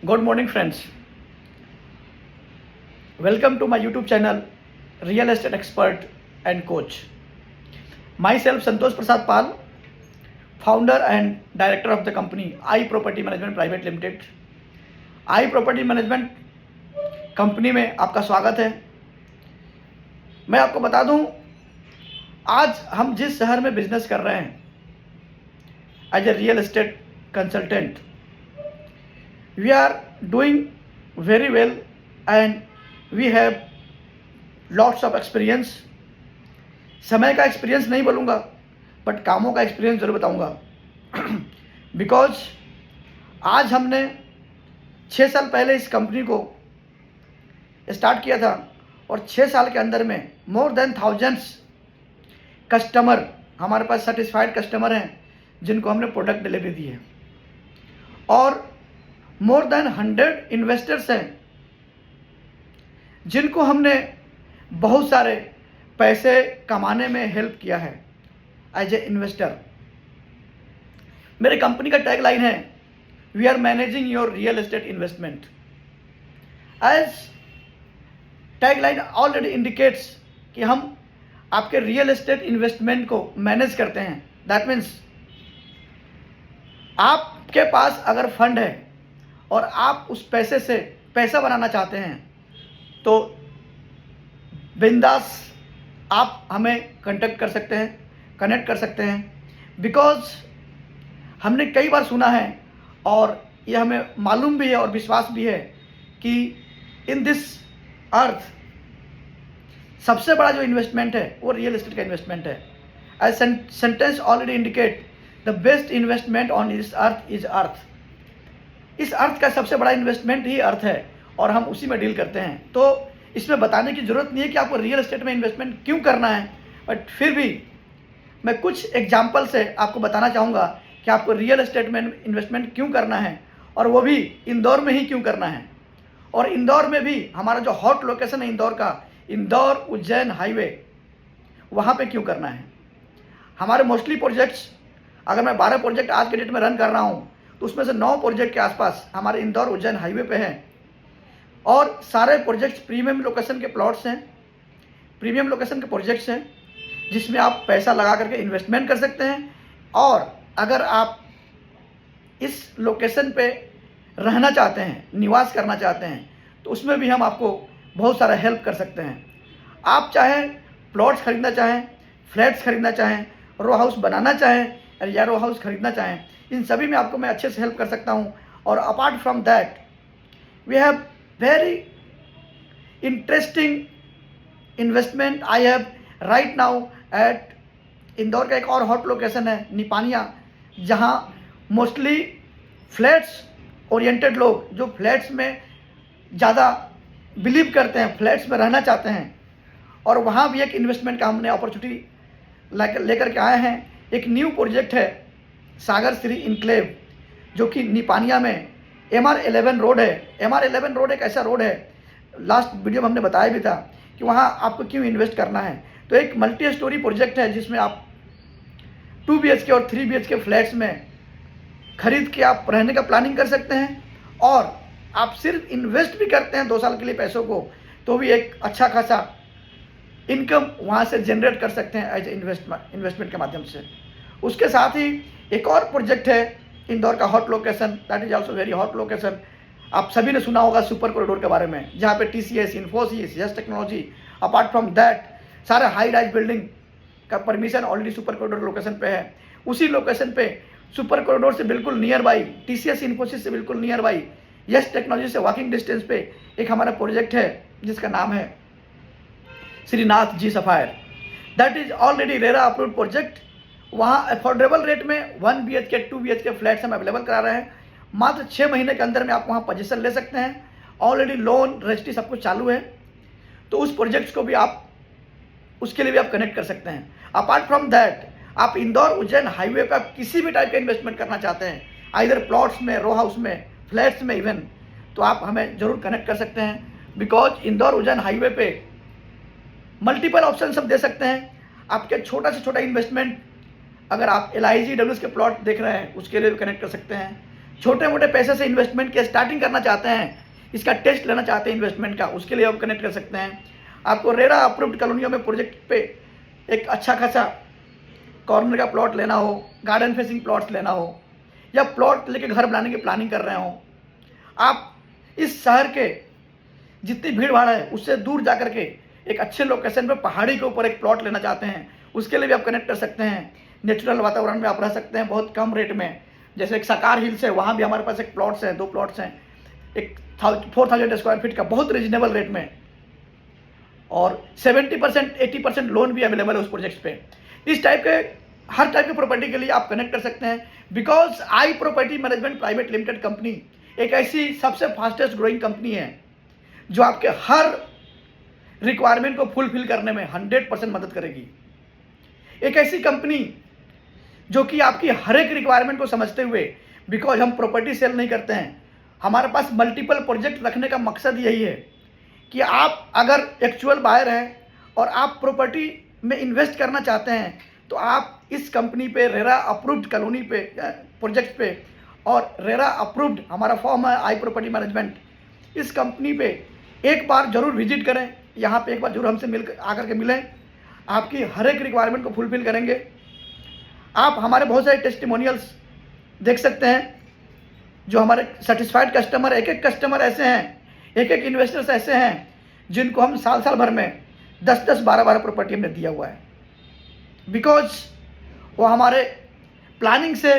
Good morning, friends. Welcome to my YouTube channel, Real Estate Expert and Coach. Myself, Santosh Prasad Pal, founder and director of the company I Property Management Private Limited. I Property Management company में आपका स्वागत है। मैं आपको बता दूं, आज हम जिस शहर में बिजनेस कर रहे हैं as a real estate consultant, we are doing very well and we have lots of experience. समय का एक्सपीरियंस नहीं बोलूँगा, बट कामों का एक्सपीरियंस जरूर बताऊँगा। बिकॉज आज हमने 6 साल पहले इस कंपनी को स्टार्ट किया था और 6 साल के अंदर में मोर देन थाउजेंड्स कस्टमर, हमारे पास सेटिस्फाइड कस्टमर हैं जिनको हमने प्रोडक्ट डिलीवरी दी है, और मोर देन 100 इन्वेस्टर्स हैं जिनको हमने बहुत सारे पैसे कमाने में हेल्प किया है एज ए इन्वेस्टर। मेरे कंपनी का टैग लाइन है, we are managing your real estate investment. As tag line already indicates कि हम आपके रियल एस्टेट इन्वेस्टमेंट को मैनेज करते हैं। दैट मीन्स आपके पास अगर फंड है और आप उस पैसे से पैसा बनाना चाहते हैं तो बिंदास आप हमें कनेक्ट कर सकते हैं। बिकॉज हमने कई बार सुना है और ये हमें मालूम भी है और विश्वास भी है कि इन दिस अर्थ सबसे बड़ा जो इन्वेस्टमेंट है वो रियल एस्टेट का इन्वेस्टमेंट है। As sentence already indicate, the best investment on this earth is earth. इस अर्थ का सबसे बड़ा इन्वेस्टमेंट ही अर्थ है और हम उसी में डील करते हैं। तो इसमें बताने की ज़रूरत नहीं है कि आपको रियल एस्टेट में इन्वेस्टमेंट क्यों करना है, बट फिर भी मैं कुछ एग्जाम्पल से आपको बताना चाहूँगा कि आपको रियल एस्टेट में इन्वेस्टमेंट क्यों करना है, और वो भी इंदौर में ही क्यों करना है। और इंदौर में भी हमारा जो हॉट लोकेशन है इंदौर का, इंदौर उज्जैन हाईवे, वहाँ पे क्यों करना है। हमारे मोस्टली प्रोजेक्ट्स, अगर मैं 12 प्रोजेक्ट आज के डेट में रन कर रहा हूँ तो उसमें से 9 प्रोजेक्ट के आसपास हमारे इंदौर उज्जैन हाईवे पे हैं, और सारे प्रोजेक्ट्स प्रीमियम लोकेशन के प्लॉट्स हैं, प्रीमियम लोकेशन के प्रोजेक्ट्स हैं जिसमें आप पैसा लगा करके इन्वेस्टमेंट कर सकते हैं। और अगर आप इस लोकेशन पे रहना चाहते हैं, निवास करना चाहते हैं, तो उसमें भी हम आपको बहुत सारा हेल्प कर सकते हैं। आप चाहें प्लॉट्स खरीदना चाहें, फ्लैट्स खरीदना चाहें, रो हाउस बनाना चाहें या रो हाउस खरीदना चाहें, इन सभी में आपको मैं अच्छे से हेल्प कर सकता हूँ। और apart from that we have very interesting investment I have right now at Indore का एक और हॉट लोकेशन है निपानिया, जहाँ मोस्टली फ्लैट्स ओरिएंटेड लोग जो फ्लैट्स में ज़्यादा बिलीव करते हैं, फ्लैट्स में रहना चाहते हैं, और वहाँ भी एक इन्वेस्टमेंट का हमने अपॉर्चुनिटी लेकर के आए हैं। एक न्यू प्रोजेक्ट है सागर श्री इनक्लेव, जो कि निपानिया में MR11 रोड है। MR11 रोड एक ऐसा रोड है, लास्ट वीडियो में हमने बताया भी था कि वहाँ आपको क्यों इन्वेस्ट करना है। तो एक मल्टी स्टोरी प्रोजेक्ट है जिसमें आप 2 BHK और 3 BHK फ्लैट्स में खरीद के आप रहने का प्लानिंग कर सकते हैं, और आप सिर्फ इन्वेस्ट भी करते हैं 2 साल के लिए पैसों को, तो भी एक अच्छा खासा इनकम वहाँ से जनरेट कर सकते हैं एज इन्वेस्टमेंट के माध्यम से। उसके साथ ही एक और प्रोजेक्ट है इंदौर का hot location, that is also very hot location. आप सभी ने सुना होगा सुपर कॉरिडोर के बारे में, जहाँ पे TCS, Infosys, yes technology, apart from that सारे हाई राइज बिल्डिंग का permission already super corridor location पे है। उसी लोकेशन पे सुपर कॉरिडोर से बिल्कुल नियर बाई, TCS इन्फोसिस से बिल्कुल नियर बाई, यस टेक्नोलॉजी से वॉकिंग डिस्टेंस पे एक हमारा प्रोजेक्ट है जिसका नाम है Shrinath ji Sapphire. That is already RERA approved project. वहाँ अफोर्डेबल रेट में 1 BHK 2 BHK फ्लैट्स हम अवेलेबल करा रहे हैं। मात्र 6 महीने के अंदर में आप वहाँ पोजीशन ले सकते हैं। ऑलरेडी लोन रजिस्ट्री सब कुछ चालू है, तो उस प्रोजेक्ट्स को भी आप, उसके लिए भी आप कनेक्ट कर सकते हैं। अपार्ट फ्रॉम दैट आप इंदौर उज्जैन हाईवे पर आप किसी भी टाइप का इन्वेस्टमेंट करना चाहते हैं, आइदर प्लॉट्स में, रो हाउस में, फ्लैट्स में इवन, तो आप हमें ज़रूर कनेक्ट कर सकते हैं। बिकॉज इंदौर उज्जैन हाईवे पे मल्टीपल ऑप्शन सब दे सकते हैं। आपके छोटा से छोटा इन्वेस्टमेंट, अगर आप LIG WS के प्लॉट देख रहे हैं, उसके लिए भी कनेक्ट कर सकते हैं। छोटे मोटे पैसे से इन्वेस्टमेंट की स्टार्टिंग करना चाहते हैं, इसका टेस्ट लेना चाहते हैं इन्वेस्टमेंट का, उसके लिए आप कनेक्ट कर सकते हैं। आपको रेरा अप्रूव्ड कॉलोनियों में प्रोजेक्ट पे एक अच्छा खासा कॉर्नर का प्लॉट लेना हो, गार्डन फेसिंग प्लॉट्स लेना हो, या प्लॉट लेके घर बनाने की प्लानिंग कर रहे हो, आप इस शहर के जितनी भीड़ भाड़ है उससे दूर जा कर के एक अच्छे लोकेशन पे पहाड़ी के ऊपर एक प्लॉट लेना चाहते हैं, उसके लिए भी आप कनेक्ट कर सकते हैं। नेचुरल वातावरण में आप रह सकते हैं बहुत कम रेट में। जैसे एक सकार हिल्स है, वहाँ भी हमारे पास एक प्लॉट्स हैं, 2 प्लॉट्स हैं, एक 4000 स्क्वायर फीट का बहुत रिजनेबल रेट में, और 70% 80% लोन भी अवेलेबल है उस प्रोजेक्ट्स पे। इस टाइप के हर टाइप के प्रॉपर्टी के लिए आप कनेक्ट कर सकते हैं, because I property management private limited company एक ऐसी सबसे फास्टेस्ट ग्रोइंग कंपनी है जो आपके हर रिक्वायरमेंट को फुलफिल करने में 100% मदद करेगी। एक ऐसी कंपनी जो कि आपकी हर एक रिक्वायरमेंट को समझते हुए, बिकॉज हम प्रॉपर्टी सेल नहीं करते हैं, हमारे पास मल्टीपल प्रोजेक्ट रखने का मकसद यही है कि आप अगर एक्चुअल बायर हैं और आप प्रॉपर्टी में इन्वेस्ट करना चाहते हैं तो आप इस कंपनी पे, रेरा अप्रूव्ड कॉलोनी पे, प्रोजेक्ट पे, और रेरा अप्रूव्ड हमारा फॉर्म है आई प्रॉपर्टी मैनेजमेंट, इस कंपनी पे एक बार जरूर विजिट करें। यहाँ पे एक बार जरूर हमसे मिल आकर के मिलें, आपकी हर एक रिक्वायरमेंट को फुलफिल करेंगे। आप हमारे बहुत सारे टेस्टिमोनियल्स देख सकते हैं जो हमारे सेटिस्फाइड कस्टमर, एक एक कस्टमर ऐसे हैं, एक एक इन्वेस्टर्स ऐसे हैं जिनको हम साल साल भर में 10-10, 12-12 प्रॉपर्टी हमने दिया हुआ है, बिकॉज वो हमारे प्लानिंग से,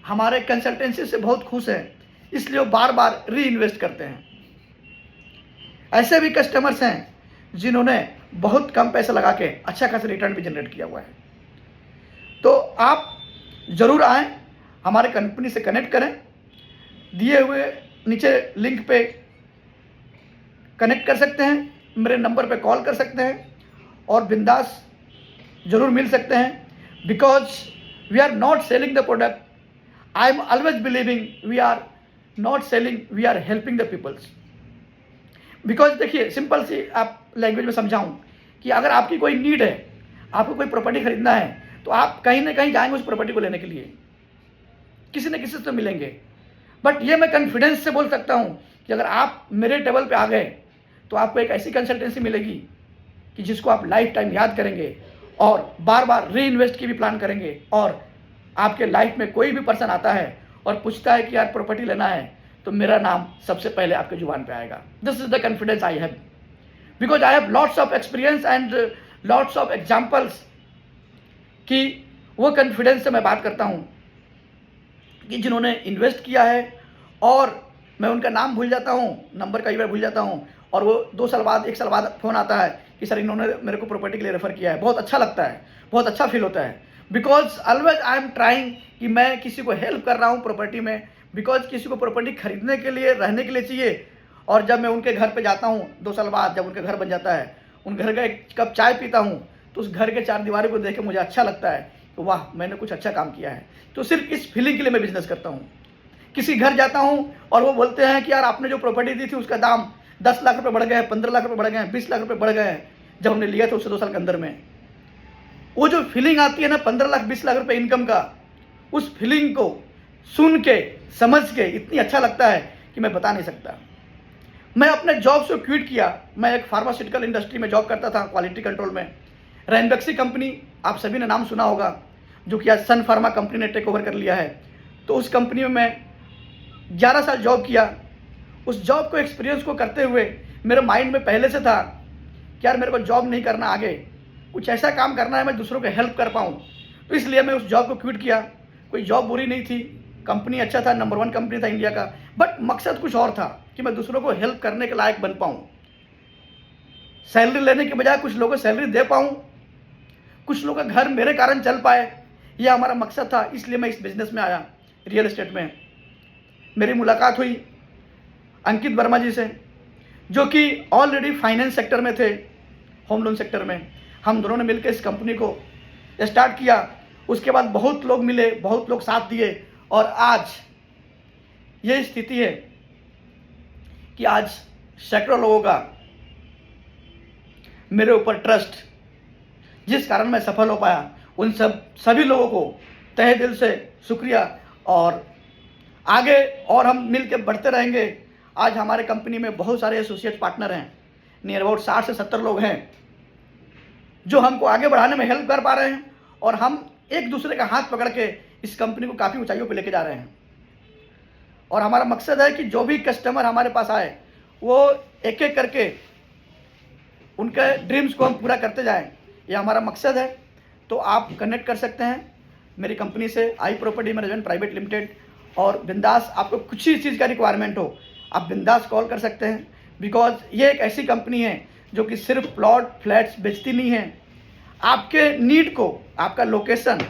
हमारे कंसल्टेंसी से बहुत खुश हैं, इसलिए वो बार बार री इन्वेस्ट करते हैं। ऐसे भी कस्टमर्स हैं जिन्होंने बहुत कम पैसा लगा के अच्छा खासा रिटर्न भी जनरेट किया हुआ है। तो आप ज़रूर आएँ, हमारे कंपनी से कनेक्ट करें, दिए हुए नीचे लिंक पे कनेक्ट कर सकते हैं, मेरे नंबर पे कॉल कर सकते हैं और बिंदास ज़रूर मिल सकते हैं, because we are not selling the product, I am always believing we are not selling, we are helping the peoples. Because देखिए, सिंपल सी आप लैंग्वेज में समझाऊं कि अगर आपकी कोई नीड है, आपको कोई प्रॉपर्टी खरीदना है, तो आप कहीं ना कहीं जाएंगे उस प्रॉपर्टी को लेने के लिए, किसी न किसी से तो मिलेंगे। बट ये मैं कॉन्फिडेंस से बोल सकता हूँ कि अगर आप मेरे टेबल पे आ गए तो आपको एक ऐसी कंसल्टेंसी मिलेगी कि जिसको आप लाइफ टाइम याद करेंगे और बार बार री इन्वेस्ट की भी प्लान करेंगे। और आपके लाइफ में कोई भी पर्सन आता है और पूछता है कि यार प्रॉपर्टी लेना है, तो मेरा नाम सबसे पहले आपके जुबान पे आएगा। This is the confidence I have, because I have lots of experience and lots of examples, कि वो कॉन्फिडेंस से मैं बात करता हूँ कि जिन्होंने इन्वेस्ट किया है, और मैं उनका नाम भूल जाता हूँ, नंबर कई बार भूल जाता हूँ, और वो 2 साल बाद, 1 साल बाद फ़ोन आता है कि सर इन्होंने मेरे को प्रॉपर्टी के लिए रेफ़र किया है। बहुत अच्छा लगता है, बहुत अच्छा फील होता है, because always I am trying कि मैं किसी को हेल्प कर रहा हूँ प्रॉपर्टी में, बिकॉज किसी को प्रॉपर्टी खरीदने के लिए, रहने के लिए चाहिए। और जब मैं उनके घर पे जाता हूँ 2 साल बाद, जब उनका घर बन जाता है, उन घर का एक कप चाय पीता हूँ, तो उस घर के 4 दीवारों को देख के मुझे अच्छा लगता है कि वाह, मैंने कुछ अच्छा काम किया है। तो सिर्फ इस फीलिंग के लिए मैं बिजनेस करता हूँ। किसी घर जाता हूँ और वो बोलते हैं कि यार आपने जो प्रॉपर्टी दी थी उसका दाम 10 लाख रुपए बढ़ गए, 15 लाख रुपए बढ़ गए, 20 लाख रुपए बढ़ गए हैं जब हमने लिया था उससे 2 साल के अंदर में। वो जो फीलिंग आती है ना 15 लाख 20 लाख रुपए इनकम का, उस फीलिंग को सुन के, समझ के इतनी अच्छा लगता है कि मैं बता नहीं सकता। मैं अपने जॉब से क्विट किया, मैं एक फार्मास्यूटिकल इंडस्ट्री में जॉब करता था, क्वालिटी कंट्रोल में। रैनबैक्सी कंपनी आप सभी ने नाम सुना होगा, जो कि आज सन फार्मा कंपनी ने टेक ओवर कर लिया है। तो उस कंपनी में मैं 11 साल जॉब किया। उस जॉब को, एक्सपीरियंस को करते हुए मेरे माइंड में पहले से था कि यार मेरे को जॉब नहीं करना, आगे कुछ ऐसा काम करना है मैं दूसरों को हेल्प कर पाऊँ। तो इसलिए मैं उस जॉब को क्विट किया। कोई जॉब बुरी नहीं थी, कंपनी अच्छा था, नंबर 1 कंपनी था इंडिया का, बट मकसद कुछ और था कि मैं दूसरों को हेल्प करने के लायक बन पाऊँ। सैलरी लेने के बजाय कुछ लोगों को सैलरी दे पाऊँ, कुछ लोगों का घर मेरे कारण चल पाए, यह हमारा मकसद था। इसलिए मैं इस बिज़नेस में आया, रियल एस्टेट में। मेरी मुलाकात हुई अंकित वर्मा जी से, जो कि ऑलरेडी फाइनेंस सेक्टर में थे, होम लोन सेक्टर में। हम दोनों ने मिलकर इस कंपनी को स्टार्ट किया। उसके बाद बहुत लोग मिले, बहुत लोग साथ दिए, और आज ये स्थिति है कि आज सैकड़ों लोगों का मेरे ऊपर ट्रस्ट, जिस कारण मैं सफल हो पाया, उन सभी लोगों को तहे दिल से शुक्रिया। और आगे और हम मिल के बढ़ते रहेंगे। आज हमारे कंपनी में बहुत सारे एसोसिएट पार्टनर हैं, नियर अबाउट 60 से 70 लोग हैं जो हमको आगे बढ़ाने में हेल्प कर पा रहे हैं, और हम एक दूसरे का हाथ पकड़ के इस कंपनी को काफ़ी ऊंचाइयों पे लेके जा रहे हैं। और हमारा मकसद है कि जो भी कस्टमर हमारे पास आए वो एक एक करके उनके ड्रीम्स को हम पूरा करते जाएं, ये हमारा मकसद है। तो आप कनेक्ट कर सकते हैं मेरी कंपनी से, आई प्रॉपर्टी मैनेजमेंट प्राइवेट लिमिटेड, और बिंदास आपको कुछ ही चीज़ का रिक्वायरमेंट हो आप बिंदास कॉल कर सकते हैं। बिकॉज ये एक ऐसी कंपनी है जो कि सिर्फ प्लॉट फ्लैट्स बेचती नहीं है, आपके नीड को, आपका लोकेशन,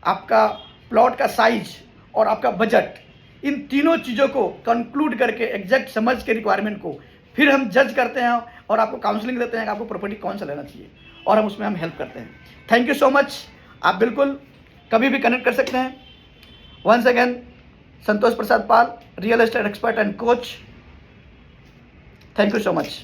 आपका प्लॉट का साइज और आपका बजट, इन तीनों चीज़ों को कंक्लूड करके एग्जैक्ट समझ के रिक्वायरमेंट को फिर हम जज करते हैं और आपको काउंसलिंग देते हैं कि आपको प्रॉपर्टी कौन सा लेना चाहिए, और हम उसमें हेल्प करते हैं। Thank you so much. आप बिल्कुल कभी भी कनेक्ट कर सकते हैं। Once again, Santosh Prasad Pal, real estate expert and coach. Thank you so much.